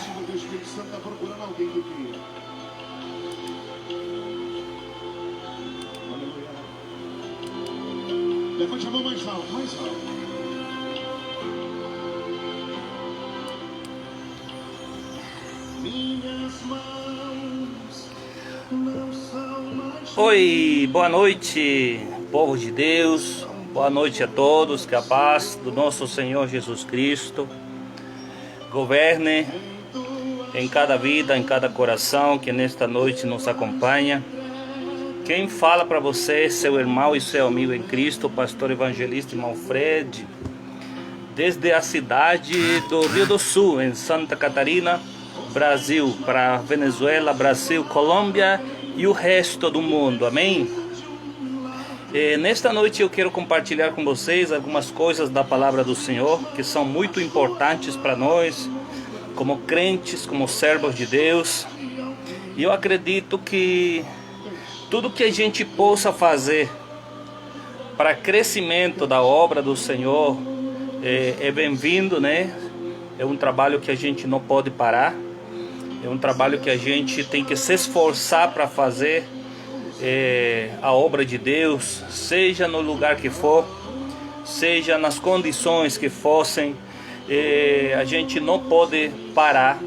chamou do Espírito Santo, está procurando alguém que cria. Aleluia. Levante a mão mais alto, mais alto. Minhas mãos não são mais... Oi, boa noite, povo de Deus. Boa noite a todos. Que a paz do nosso Senhor Jesus Cristo governe em cada vida, em cada coração que nesta noite nos acompanha. Quem fala para você, seu irmão e seu amigo em Cristo, o pastor evangelista Manfred, desde a cidade do Rio do Sul, em Santa Catarina, Brasil, para Venezuela, Brasil, Colômbia e o resto do mundo, amém? Nesta noite eu quero compartilhar com vocês algumas coisas da palavra do Senhor que são muito importantes para nós, como crentes, como servos de Deus. E eu acredito que tudo que a gente possa fazer para crescimento da obra do Senhor é bem-vindo, né? É um trabalho que a gente não pode parar. É um trabalho que a gente tem que se esforçar para fazer a obra de Deus, seja no lugar que for, seja nas condições que fossem. A gente não pode parar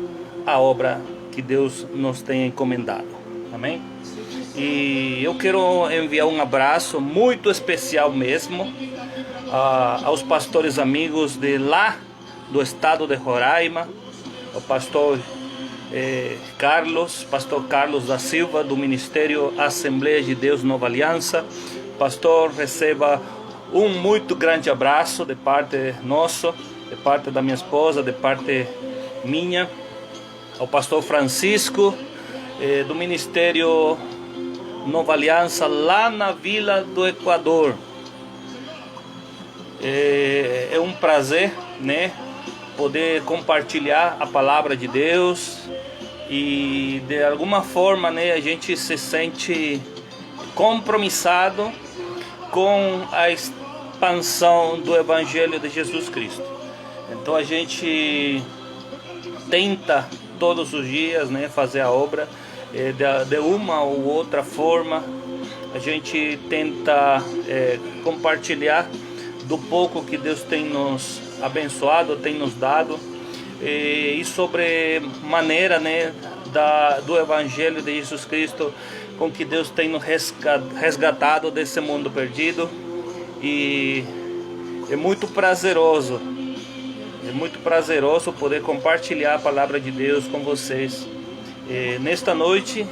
a obra que Deus nos tem encomendado. Amém? E eu quero enviar um abraço muito especial mesmo aos pastores amigos de lá do estado de Roraima, o pastor pastor Carlos da Silva, do Ministério Assembleia de Deus Nova Aliança. Pastor, receba um muito grande abraço de parte nosso, de parte da minha esposa, de parte minha. Ao pastor Francisco, do Ministério Nova Aliança, lá na Vila do Equador. É um prazer, né, poder compartilhar a palavra de Deus, e de alguma forma, né, a gente se sente compromissado com a expansão do Evangelho de Jesus Cristo. Então a gente tenta todos os dias, né, fazer a obra de uma ou outra forma. A gente tenta compartilhar do pouco que Deus tem nos abençoado, tem nos dado, e sobre maneira, né, do Evangelho de Jesus Cristo, com que Deus tem nos resgatado desse mundo perdido. E é muito prazeroso poder compartilhar a palavra de Deus com vocês. Nesta noite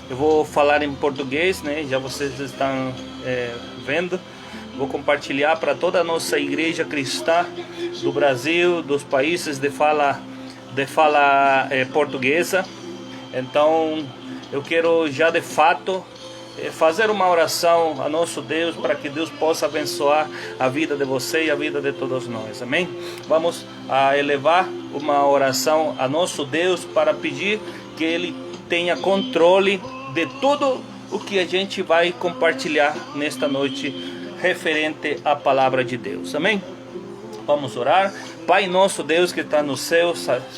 eu vou falar em português, né? Já vocês estão vendo. Vou compartilhar para toda a nossa igreja cristã do Brasil, dos países de fala portuguesa. Então eu quero já de fato fazer uma oração a nosso Deus, para que Deus possa abençoar a vida de você e a vida de todos nós, amém? Vamos elevar uma oração a nosso Deus para pedir que Ele tenha controle de tudo o que a gente vai compartilhar nesta noite referente à palavra de Deus, amém? Vamos orar. Pai nosso Deus que está no céu,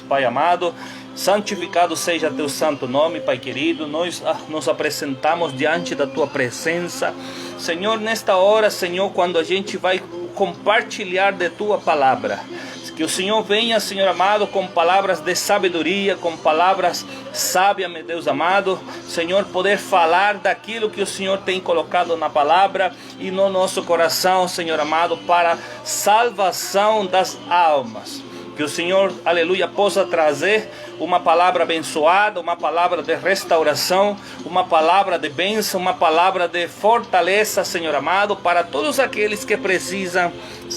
Pai amado, santificado seja teu santo nome, Pai querido. Nós nos apresentamos diante da tua presença, Senhor, nesta hora, Senhor, quando a gente vai compartilhar de tua palavra. Que o Senhor venha, Senhor amado, com palavras de sabedoria, com palavras sábias, meu Deus amado. Senhor, poder falar daquilo que o Senhor tem colocado na palavra e no nosso coração, Senhor amado, para salvação das almas. Que o Senhor, aleluia, possa trazer uma palavra abençoada, uma palavra de restauração, uma palavra de bênção, uma palavra de fortaleza, Senhor amado, para todos aqueles que precisam,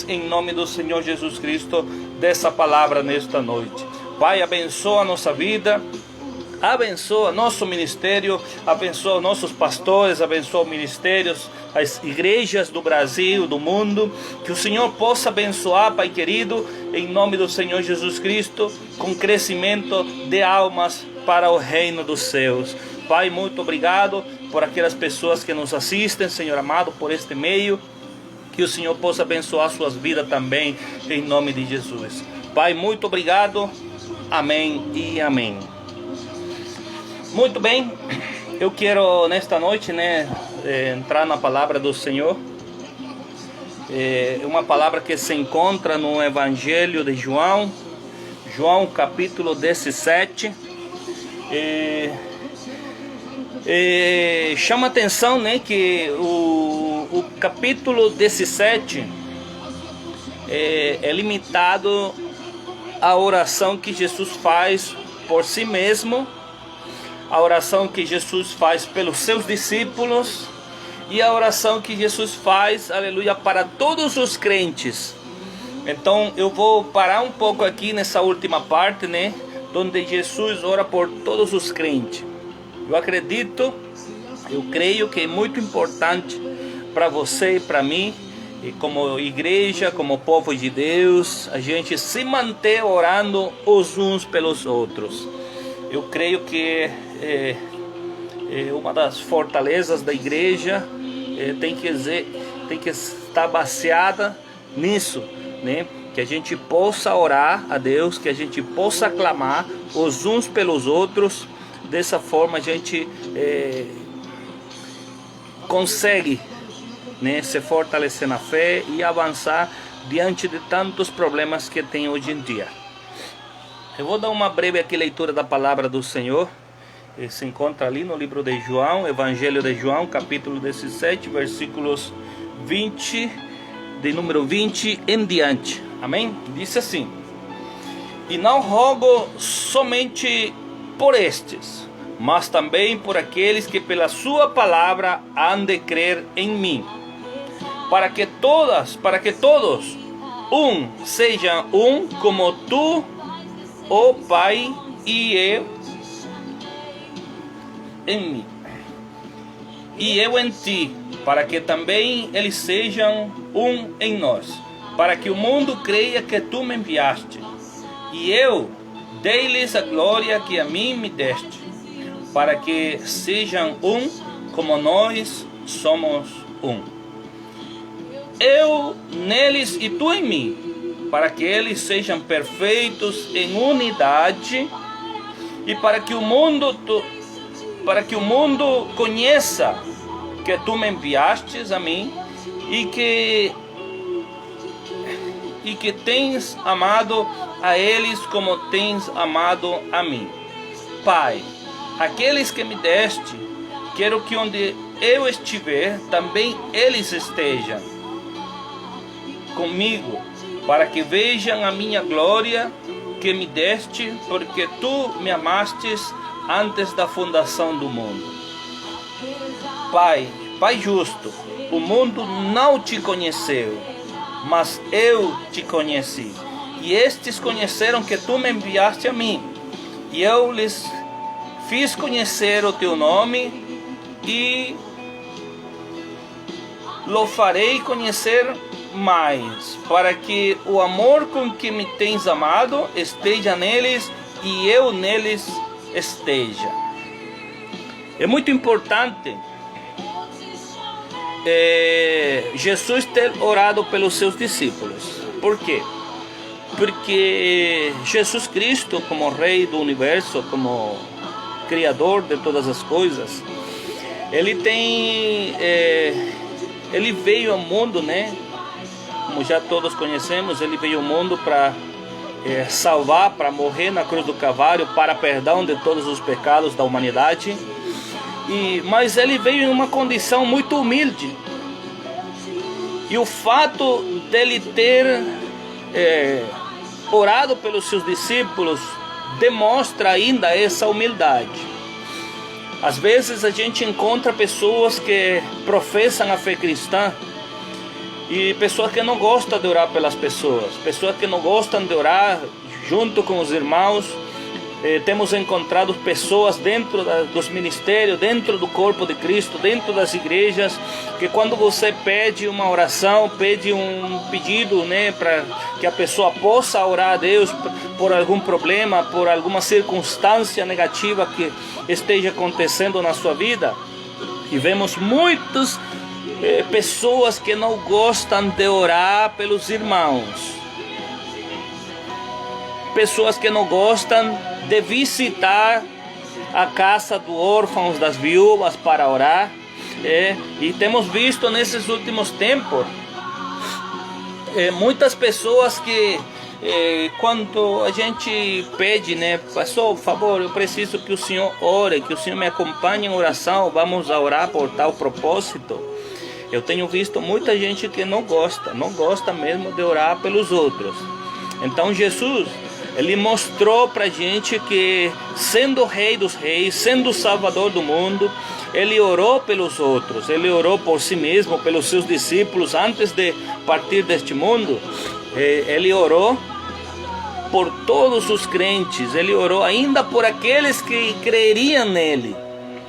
em nome do Senhor Jesus Cristo, dessa palavra nesta noite. Pai, abençoa a nossa vida, abençoa nosso ministério, abençoa nossos pastores, abençoa ministérios, as igrejas do Brasil, do mundo. Que o Senhor possa abençoar, Pai querido, em nome do Senhor Jesus Cristo, com crescimento de almas para o reino dos céus. Pai, muito obrigado por aquelas pessoas que nos assistem, Senhor amado, por este meio. Que o Senhor possa abençoar suas vidas também, em nome de Jesus. Pai, muito obrigado Amém e amém. Muito bem, eu quero nesta noite, entrar na palavra do Senhor. É uma palavra que se encontra no Evangelho de João, João capítulo 17. Chama atenção, que o capítulo 17 é limitado à oração que Jesus faz por si mesmo, a oração que Jesus faz pelos seus discípulos e a oração que Jesus faz, aleluia, para todos os crentes. Então eu vou parar um pouco aqui nessa última parte, onde Jesus ora por todos os crentes. Eu acredito, eu creio que é muito importante para você e para mim, e como igreja, como povo de Deus, a gente se manter orando os uns pelos outros. Eu creio que uma das fortalezas da igreja tem que estar baseada nisso, que a gente possa orar a Deus, que a gente possa clamar os uns pelos outros. Dessa forma a gente consegue se fortalecer na fé e avançar diante de tantos problemas que tem hoje em dia. Eu vou dar uma breve aqui leitura da palavra do Senhor. Se encontra ali no livro de João, Evangelho de João, capítulo 17, versículos 20, de número 20 em diante. Amém? Diz assim: E não rogo somente por estes, mas também por aqueles que pela sua palavra hão de crer em mim, para que todos sejam um, como tu, ó Pai, e eu em mim, e eu em ti, para que também eles sejam um em nós, para que o mundo creia que tu me enviaste, e eu dei-lhes a glória que a mim me deste, para que sejam um, como nós somos um. Eu neles e tu em mim, para que eles sejam perfeitos em unidade, e para que o mundo conheça que tu me enviastes a mim, e que tens amado a eles como tens amado a mim. Pai, aqueles que me deste, quero que onde eu estiver, também eles estejam comigo, para que vejam a minha glória que me deste, porque tu me amastes antes da fundação do mundo. Pai justo, o mundo não te conheceu, mas eu te conheci, e estes conheceram que tu me enviaste a mim, e eu lhes fiz conhecer o teu nome, e lo farei conhecer mais, para que o amor com que me tens amado esteja neles, e eu neles esteja. É muito importante Jesus ter orado pelos seus discípulos. Por quê? Porque Jesus Cristo, como Rei do Universo, como Criador de todas as coisas, ele veio ao mundo, como já todos conhecemos, ele veio ao mundo para salvar, para morrer na cruz do Calvário, para perdão de todos os pecados da humanidade. Mas ele veio em uma condição muito humilde. E o fato dele ter orado pelos seus discípulos demonstra ainda essa humildade. Às vezes a gente encontra pessoas que professam a fé cristã e pessoas que não gostam de orar pelas pessoas, pessoas que não gostam de orar junto com os irmãos. Temos encontrado pessoas dentro dos ministérios, dentro do corpo de Cristo, dentro das igrejas, que quando você pede uma oração, pede um pedido, para que a pessoa possa orar a Deus por algum problema, por alguma circunstância negativa que esteja acontecendo na sua vida, e vemos muitas pessoas que não gostam de orar pelos irmãos. pessoas que não gostam de visitar a casa dos órfãos, das viúvas para orar. E temos visto nesses últimos tempos muitas pessoas que quando a gente pede, né, pastor, por favor, eu preciso que o Senhor ore, que o Senhor me acompanhe em oração, vamos a orar por tal propósito. Eu tenho visto muita gente que não gosta mesmo de orar pelos outros. Então Jesus, ele mostrou para a gente que, sendo o Rei dos Reis, sendo o Salvador do mundo, ele orou pelos outros, ele orou por si mesmo, pelos seus discípulos, antes de partir deste mundo. Ele orou por todos os crentes, ele orou ainda por aqueles que creriam nele.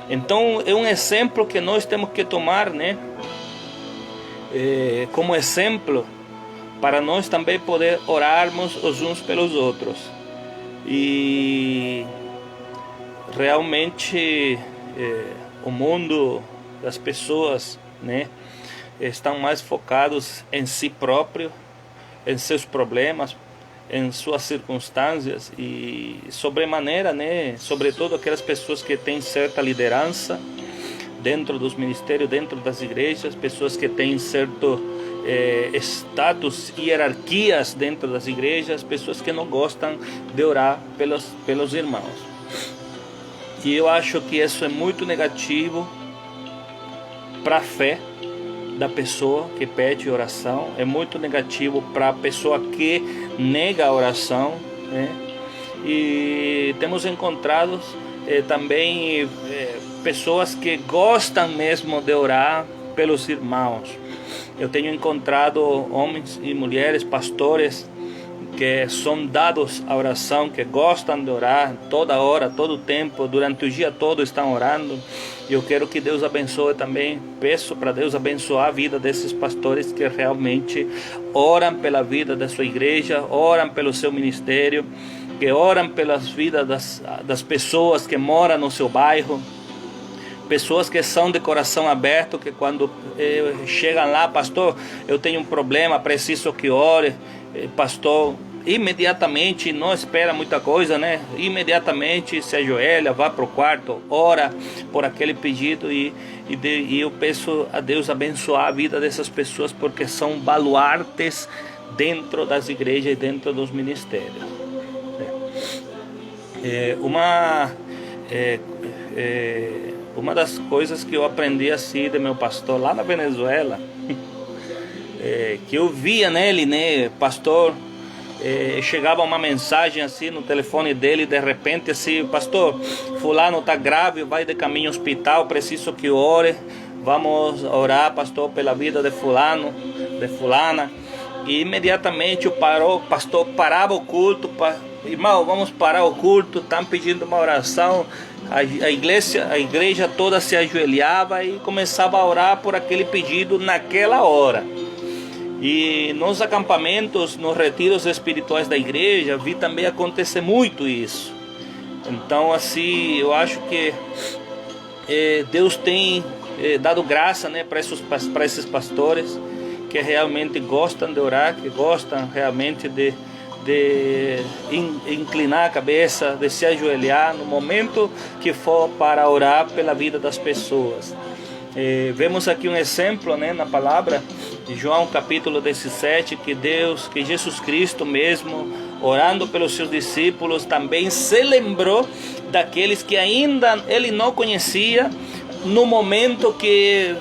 Então é um exemplo que nós temos que tomar, né? Como exemplo, para nós também poder orarmos os uns pelos outros. E realmente o mundo, as pessoas, né, estão mais focados em si próprio, em seus problemas, em suas circunstâncias, e sobremaneira, né, sobretudo aquelas pessoas que têm certa liderança dentro dos ministérios, dentro das igrejas, pessoas que têm certo status, hierarquias dentro das igrejas, pessoas que não gostam de orar pelos irmãos. E eu acho que isso é muito negativo para a fé da pessoa que pede oração, é muito negativo para a pessoa que nega a oração, né? E temos encontrado também pessoas que gostam mesmo de orar pelos irmãos. Eu tenho encontrado homens e mulheres, pastores, que são dados à oração, que gostam de orar toda hora, todo o tempo, durante o dia todo estão orando. E eu quero que Deus abençoe também, peço para Deus abençoar a vida desses pastores que realmente oram pela vida da sua igreja, oram pelo seu ministério, que oram pelas vidas das pessoas que moram no seu bairro. Pessoas que são de coração aberto, que quando chegam lá, pastor, eu tenho um problema, preciso que ore, pastor, imediatamente, não espera muita coisa, né? Imediatamente se ajoelha, vá para o quarto, ora por aquele pedido, e eu peço a Deus abençoar a vida dessas pessoas, porque são baluartes dentro das igrejas e dentro dos ministérios. Uma das coisas que eu aprendi assim de meu pastor lá na Venezuela, que eu via nele, né, pastor, chegava uma mensagem assim no telefone dele, de repente assim, pastor, fulano está grave, vai de caminho ao hospital, preciso que ore, vamos orar, pastor, pela vida de fulano, de fulana. E imediatamente o pastor parava o culto, irmão, vamos parar o culto, estão pedindo uma oração. A igreja toda se ajoelhava e começava a orar por aquele pedido naquela hora. E nos acampamentos, nos retiros espirituais da igreja, vi também acontecer muito isso. Então assim, eu acho que Deus tem dado graça, né, para esses pastores que realmente gostam de orar, que gostam realmente de inclinar a cabeça, de se ajoelhar no momento que for para orar pela vida das pessoas. Vemos aqui um exemplo, né, na palavra de João capítulo 17, que Jesus Cristo mesmo, orando pelos seus discípulos, também se lembrou daqueles que ainda ele não conhecia, no momento que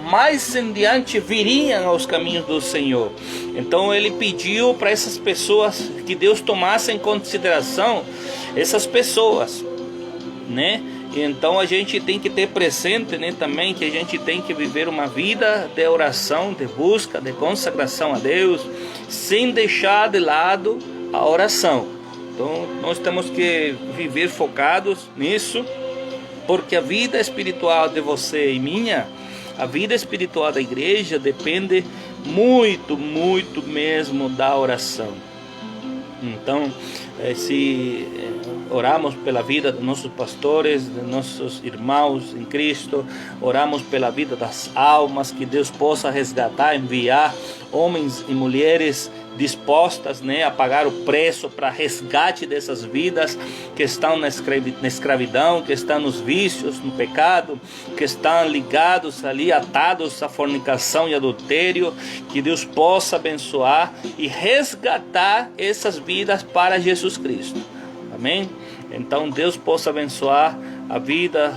mais em diante viriam aos caminhos do Senhor. Então ele pediu para essas pessoas que Deus tomasse em consideração essas pessoas, né? E então a gente tem que ter presente, né, também, que a gente tem que viver uma vida de oração, de busca, de consagração a Deus, sem deixar de lado a oração. Então nós temos que viver focados nisso, porque a vida espiritual de você e minha, a vida espiritual da igreja, depende muito, muito mesmo da oração. Então, se oramos pela vida dos nossos pastores, dos nossos irmãos em Cristo, oramos pela vida das almas, que Deus possa resgatar, enviar homens e mulheres dispostas, né, a pagar o preço para resgate dessas vidas que estão na escravidão, que estão nos vícios, no pecado, que estão ligados ali, atados à fornicação e adultério. Que Deus possa abençoar e resgatar essas vidas para Jesus Cristo. Amém? Então Deus possa abençoar a vida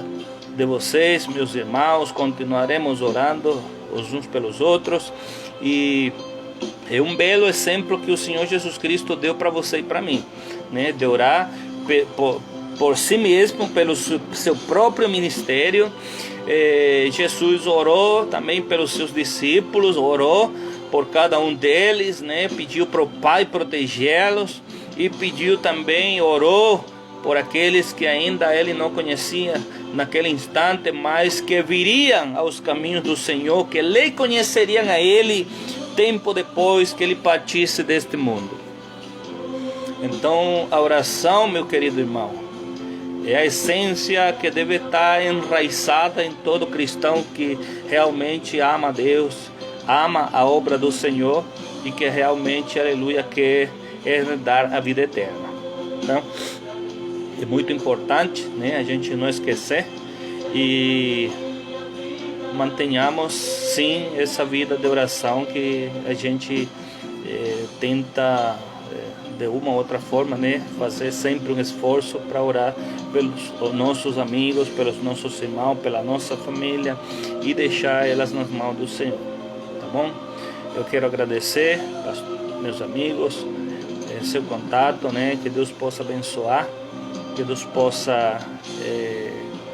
de vocês, meus irmãos. Continuaremos orando os uns pelos outros, e é um belo exemplo que o Senhor Jesus Cristo deu para você e para mim, né? De orar por si mesmo, pelo seu próprio ministério. Jesus orou também pelos seus discípulos, orou por cada um deles, né? Pediu para o Pai protegê-los, e pediu também, orou por aqueles que ainda ele não conhecia naquele instante, mas que viriam aos caminhos do Senhor, que lhe conheceriam a ele tempo depois que ele partisse deste mundo. Então a oração, meu querido irmão, é a essência que deve estar enraizada em todo cristão que realmente ama a Deus, ama a obra do Senhor, e que realmente, aleluia, quer herdar a vida eterna. Então é muito importante, né, a gente não esquecer, e mantenhamos sim essa vida de oração que a gente tenta de uma ou outra forma, né, fazer sempre um esforço para orar pelos nossos amigos, pelos nossos irmãos, pela nossa família, e deixar elas nas mãos do Senhor, tá bom? Eu quero agradecer aos meus amigos seu contato, né, que Deus possa abençoar, que Deus possa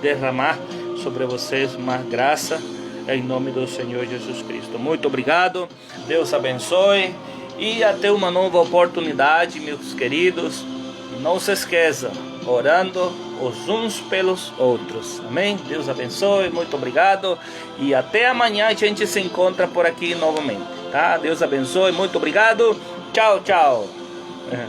derramar sobre vocês mais graça, em nome do Senhor Jesus Cristo. Muito obrigado, Deus abençoe, e até uma nova oportunidade, meus queridos. Não se esqueçam, orando os uns pelos outros. Amém? Deus abençoe, muito obrigado, e até amanhã a gente se encontra por aqui novamente, tá? Deus abençoe, muito obrigado, tchau, tchau.